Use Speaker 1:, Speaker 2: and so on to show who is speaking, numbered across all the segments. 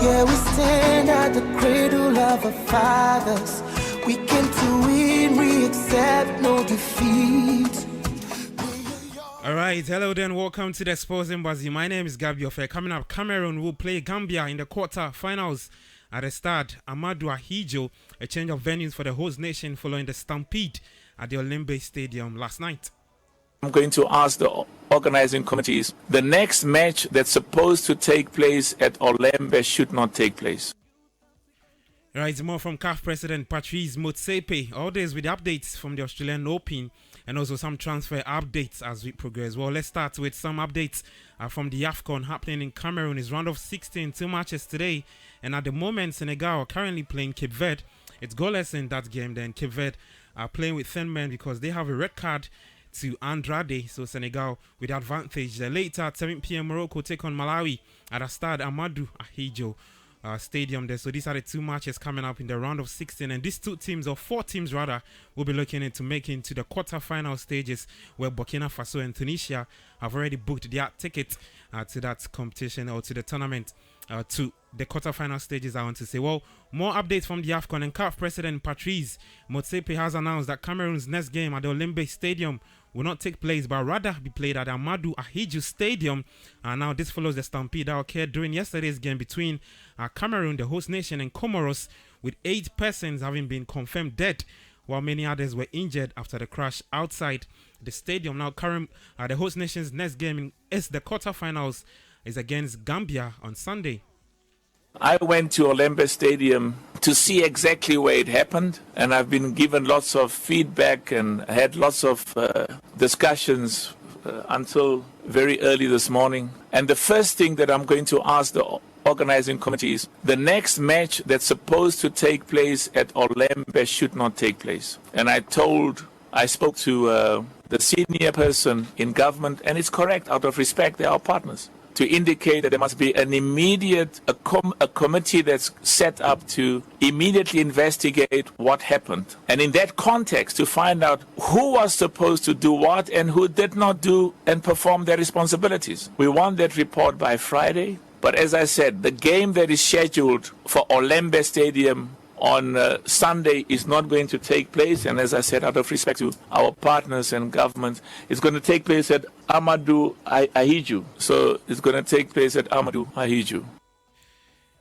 Speaker 1: Yeah, we stand at the cradle of our fathers. We came to win, we accept no defeat.
Speaker 2: Alright, hello then, welcome to the Sports Embassy. My name is GABBY OFEI. Coming up, Cameroon will play Gambia in the quarter-finals. At the start, Amadou Ahidjo, a change of venues for the host nation following the stampede at the Olympic Stadium last night.
Speaker 3: I'm going to ask the organizing committees, the next match that's supposed to take place at Olembe should not take place.
Speaker 2: Right, more from CAF President Patrice Motsepe. All this with updates from the Australian Open and also some transfer updates as we progress. Well, let's start with some updates from the AFCON happening in Cameroon. It's round of 16, 2 matches today. And at the moment, Senegal are currently playing Cape Verde. It's goalless in that game. Then Cape Verde are playing with 10 men because they have a red card to Andrade. So Senegal with advantage. Later at 7 p.m. Morocco take on Malawi at a stade Amadou Ahidjo Stadium there. So these are the two matches coming up in the round of 16, and these two teams, or four teams rather, will be looking into making to the quarter-final stages, where Burkina Faso and Tunisia have already booked their ticket to that competition or to the tournament. To the quarter-final stages, I want to say. Well, more updates from the AFCON, and CAF President Patrice Motsepe has announced that Cameroon's next game at the Olympic Stadium will not take place, but rather be played at Amadou Ahidjo Stadium. Now, this follows the stampede that occurred during yesterday's game between Cameroon, the host nation, and Comoros, with 8 persons having been confirmed dead, while many others were injured after the crash outside the stadium. Now, the host nation's next game is the quarterfinals is against Gambia on Sunday.
Speaker 3: I went to Olembe Stadium to see exactly where it happened, and I've been given lots of feedback and had lots of discussions until very early this morning. And the first thing that I'm going to ask the organizing committee is, the next match that's supposed to take place at Olembe should not take place. And I spoke to the senior person in government, and it's correct, out of respect, they are our partners, to indicate that there must be an immediate, a committee that's set up to immediately investigate what happened. And in that context, to find out who was supposed to do what and who did not do and perform their responsibilities. We want that report by Friday. But as I said, the game that is scheduled for Olembe Stadium on Sunday is not going to take place, and as I said, out of respect to our partners and government, it's going to take place at Amadou Ahidjo. So it's going to take place at Amadou Ahidjo.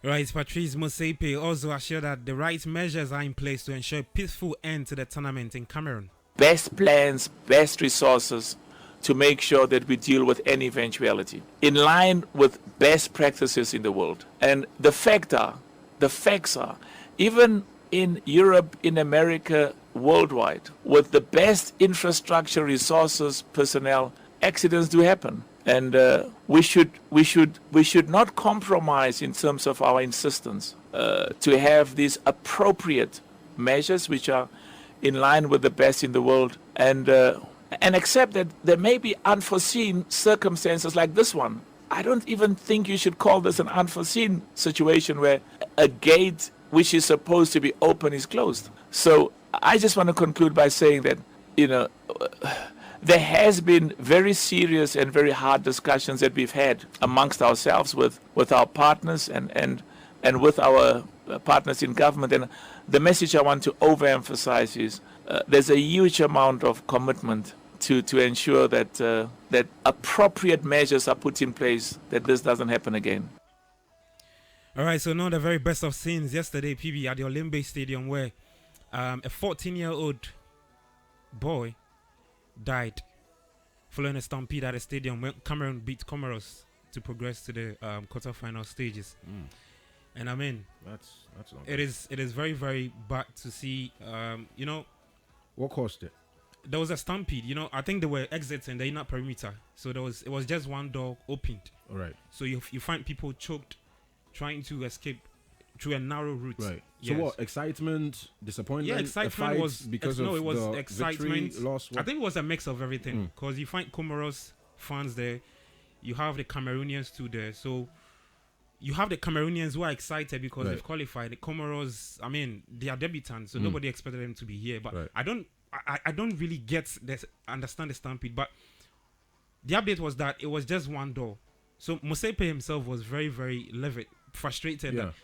Speaker 2: Right, Patrice Motsepe also assured that the right measures are in place to ensure a peaceful end to the tournament in Cameroon.
Speaker 3: Best plans, best resources to make sure that we deal with any eventuality in line with best practices in the world. And the facts are, even in Europe, in America, worldwide, with the best infrastructure, resources, personnel, accidents do happen. And we should not compromise in terms of our insistence to have these appropriate measures which are in line with the best in the world, and accept that there may be unforeseen circumstances like this one. I don't even think you should call this an unforeseen situation where a gate which is supposed to be open is closed. So I just want to conclude by saying that, there has been very serious and very hard discussions that we've had amongst ourselves with our partners and with our partners in government. And the message I want to overemphasize is there's a huge amount of commitment to ensure that that appropriate measures are put in place, that this doesn't happen again.
Speaker 2: All right, so now the very best of scenes yesterday, PB, at the Olympic Stadium, where a 14-year-old boy died following a stampede at the stadium when Cameroon beat Comoros to progress to the quarterfinal stages. And I mean,
Speaker 4: that's not
Speaker 2: it is very, very bad to see.
Speaker 4: What caused it?
Speaker 2: There was a stampede. I think there were exits in the inner perimeter, so it was just one door opened.
Speaker 4: All right.
Speaker 2: So you find people choked, trying to escape through a narrow route.
Speaker 4: Right.
Speaker 2: Yes.
Speaker 4: So what? Excitement, disappointment.
Speaker 2: Yeah, excitement was
Speaker 4: because
Speaker 2: it
Speaker 4: of
Speaker 2: was
Speaker 4: the
Speaker 2: excitement.
Speaker 4: Victory, loss.
Speaker 2: I think it was a mix of everything, because you find Comoros fans there, you have the Cameroonians too there. So you have the Cameroonians who are excited because they've qualified. The Comoros, I mean, they are debutants, so nobody expected them to be here. But I don't really understand the stampede. But the update was that it was just one door. So Motsepe himself was very, very livid frustrated.
Speaker 4: Yeah.
Speaker 2: That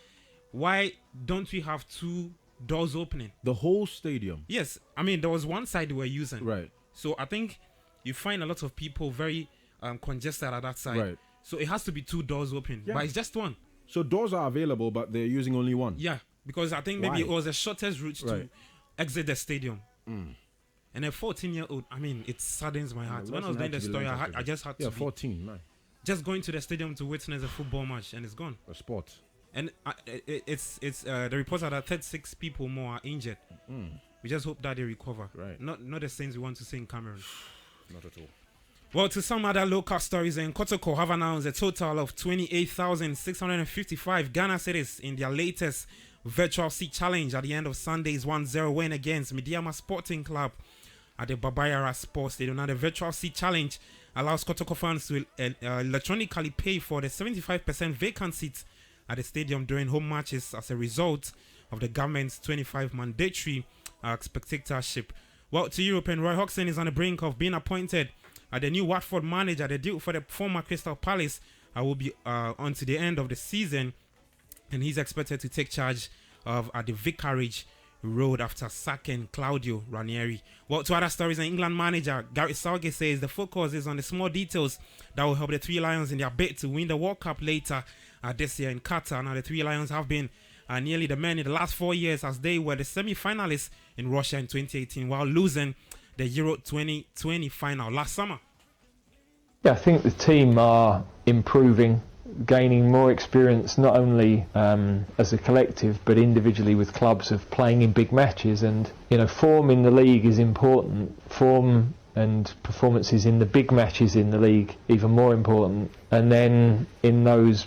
Speaker 2: why don't we have two doors opening?
Speaker 4: The whole stadium.
Speaker 2: Yes, I mean there was one side they were using.
Speaker 4: Right.
Speaker 2: So I think you find a lot of people very congested at that side.
Speaker 4: Right.
Speaker 2: So it has to be two doors open,
Speaker 4: Yeah.
Speaker 2: but it's just one.
Speaker 4: So doors are available, but they're using only one.
Speaker 2: Yeah, because I think maybe
Speaker 4: Why?
Speaker 2: it was the shortest route to
Speaker 4: Right.
Speaker 2: exit the stadium. And a 14-year-old, I mean, it saddens my heart. When I was doing the story, I just had
Speaker 4: Yeah,
Speaker 2: to be
Speaker 4: 14, man.
Speaker 2: just going to the stadium to witness a football match, and it's gone.
Speaker 4: A sport.
Speaker 2: And it's the reports are that 36 people more are injured. We just hope that they recover.
Speaker 4: Right.
Speaker 2: Not the things we want to see in Cameroon.
Speaker 4: Not at all.
Speaker 2: Well, to some other local stories, in Kotoko have announced a total of 28,655 Ghana cedis in their latest virtual seat challenge at the end of Sunday's 1-0 win against Midiama Sporting Club at the Babayara Sports Stadium. Now, the virtual seat challenge allows Kotoko fans to electronically pay for the 75% vacant seats at the stadium during home matches as a result of the government's 25 mandatory spectatorship. Well, to Europe, and Roy Hodgson is on the brink of being appointed the new Watford manager. The deal for the former Crystal Palace will be on to the end of the season, and he's expected to take charge of the Vicarage Road after sacking Claudio Ranieri. Well, to other stories, England manager Gary Southgate says the focus is on the small details that will help the Three Lions in their bid to win the World Cup later this year in Qatar. Now, the Three Lions have been nearly the men in the last 4 years, as they were the semi-finalists in Russia in 2018 while losing the Euro 2020 final last summer.
Speaker 5: Yeah, I think the team are improving, gaining more experience, not only as a collective but individually with clubs, of playing in big matches. And form in the league is important. Form and performances in the big matches in the league even more important. And then in those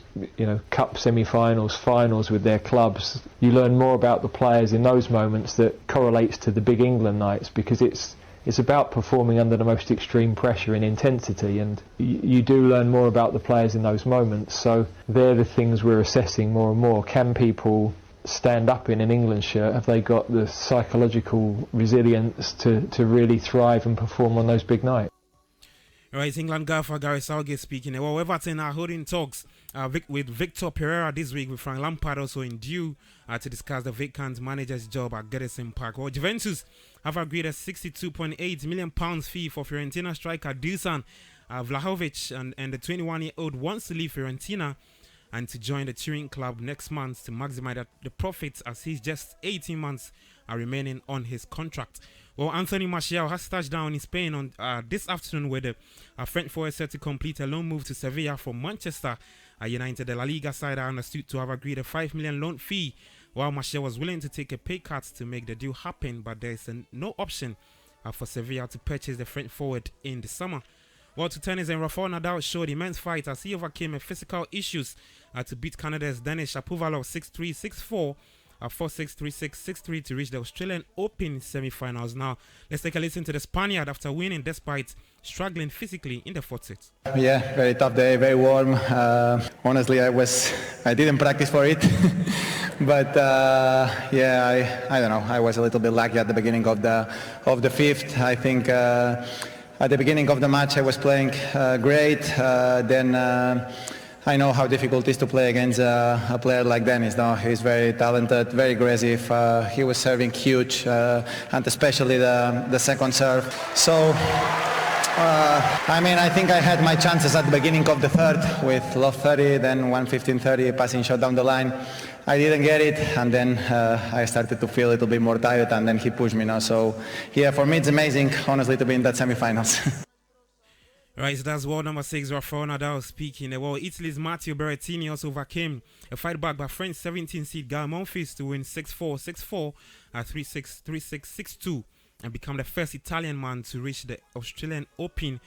Speaker 5: cup semi-finals, finals with their clubs, you learn more about the players in those moments that correlates to the big England nights, because it's about performing under the most extreme pressure and intensity, and you do learn more about the players in those moments. So they're the things we're assessing more and more. Can people stand up in an England shirt? Have they got the psychological resilience to really thrive and perform on those big nights?
Speaker 2: Right, England gaffer Gary Southgate speaking. Well, Everton are holding talks with Victor Pereira this week, with Frank Lampard also in due to discuss the vacant manager's job at Goodison Park. Well, Juventus have agreed a £62.8 million fee for Fiorentina striker Dusan Vlahovic, and the 21-year-old wants to leave Fiorentina and to join the Turin club next month to maximize the profits, as he's just 18 months remaining on his contract. Well, Anthony Martial has touched down in Spain on this afternoon, where the French forward set to complete a loan move to Sevilla from Manchester United. The La Liga side are understood to have agreed a £5 million loan fee, while Martial was willing to take a pay cut to make the deal happen, but there is no option for Sevilla to purchase the French forward in the summer. Well, to tennis, and Rafael Nadal showed immense fight as he overcame physical issues to beat Canada's Denis Shapovalov 6-3, 6-4, 4-6, 3-6, 6-3 to reach the Australian Open semi-finals. Now, let's take a listen to the Spaniard after winning despite struggling physically in the fourth set.
Speaker 6: Yeah, very tough day, very warm. Honestly, I didn't practice for it. But yeah, I don't know. I was a little bit lucky at the beginning of the fifth. I think at the beginning of the match I was playing great. Then I know how difficult it is to play against a player like Dennis. No, he's very talented, very aggressive. He was serving huge, and especially the second serve. So. I think I had my chances at the beginning of the third with love 30, then 115-30 passing shot down the line. I didn't get it, and then I started to feel a little bit more tired, and then he pushed me now. So yeah, for me it's amazing, honestly, to be in that semi-finals.
Speaker 2: Right, so that's world number 6, Rafael Nadal speaking. Well, Italy's Matteo Berrettini also overcame a fight back by French 17-seed Gael Monfils to win 6-4, 6-4, 3-6, 3-6, 6-2. And become the first Italian man to reach the Australian Open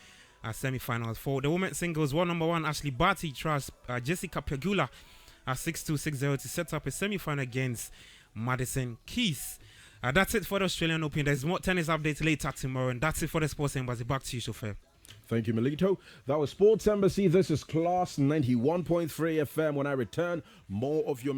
Speaker 2: semi-finals. For the women's singles, world number 1 Ashley Barty trust Jessica Pegula 6-2, 6-0 to set up a semi-final against Madison Keys. That's it for the Australian Open. There's more tennis updates later tomorrow, and that's it for the Sports Embassy. Back to you, Chauffeur.
Speaker 4: Thank you, Melito. That was Sports Embassy. This is Class 91.3 FM. When I return, more of your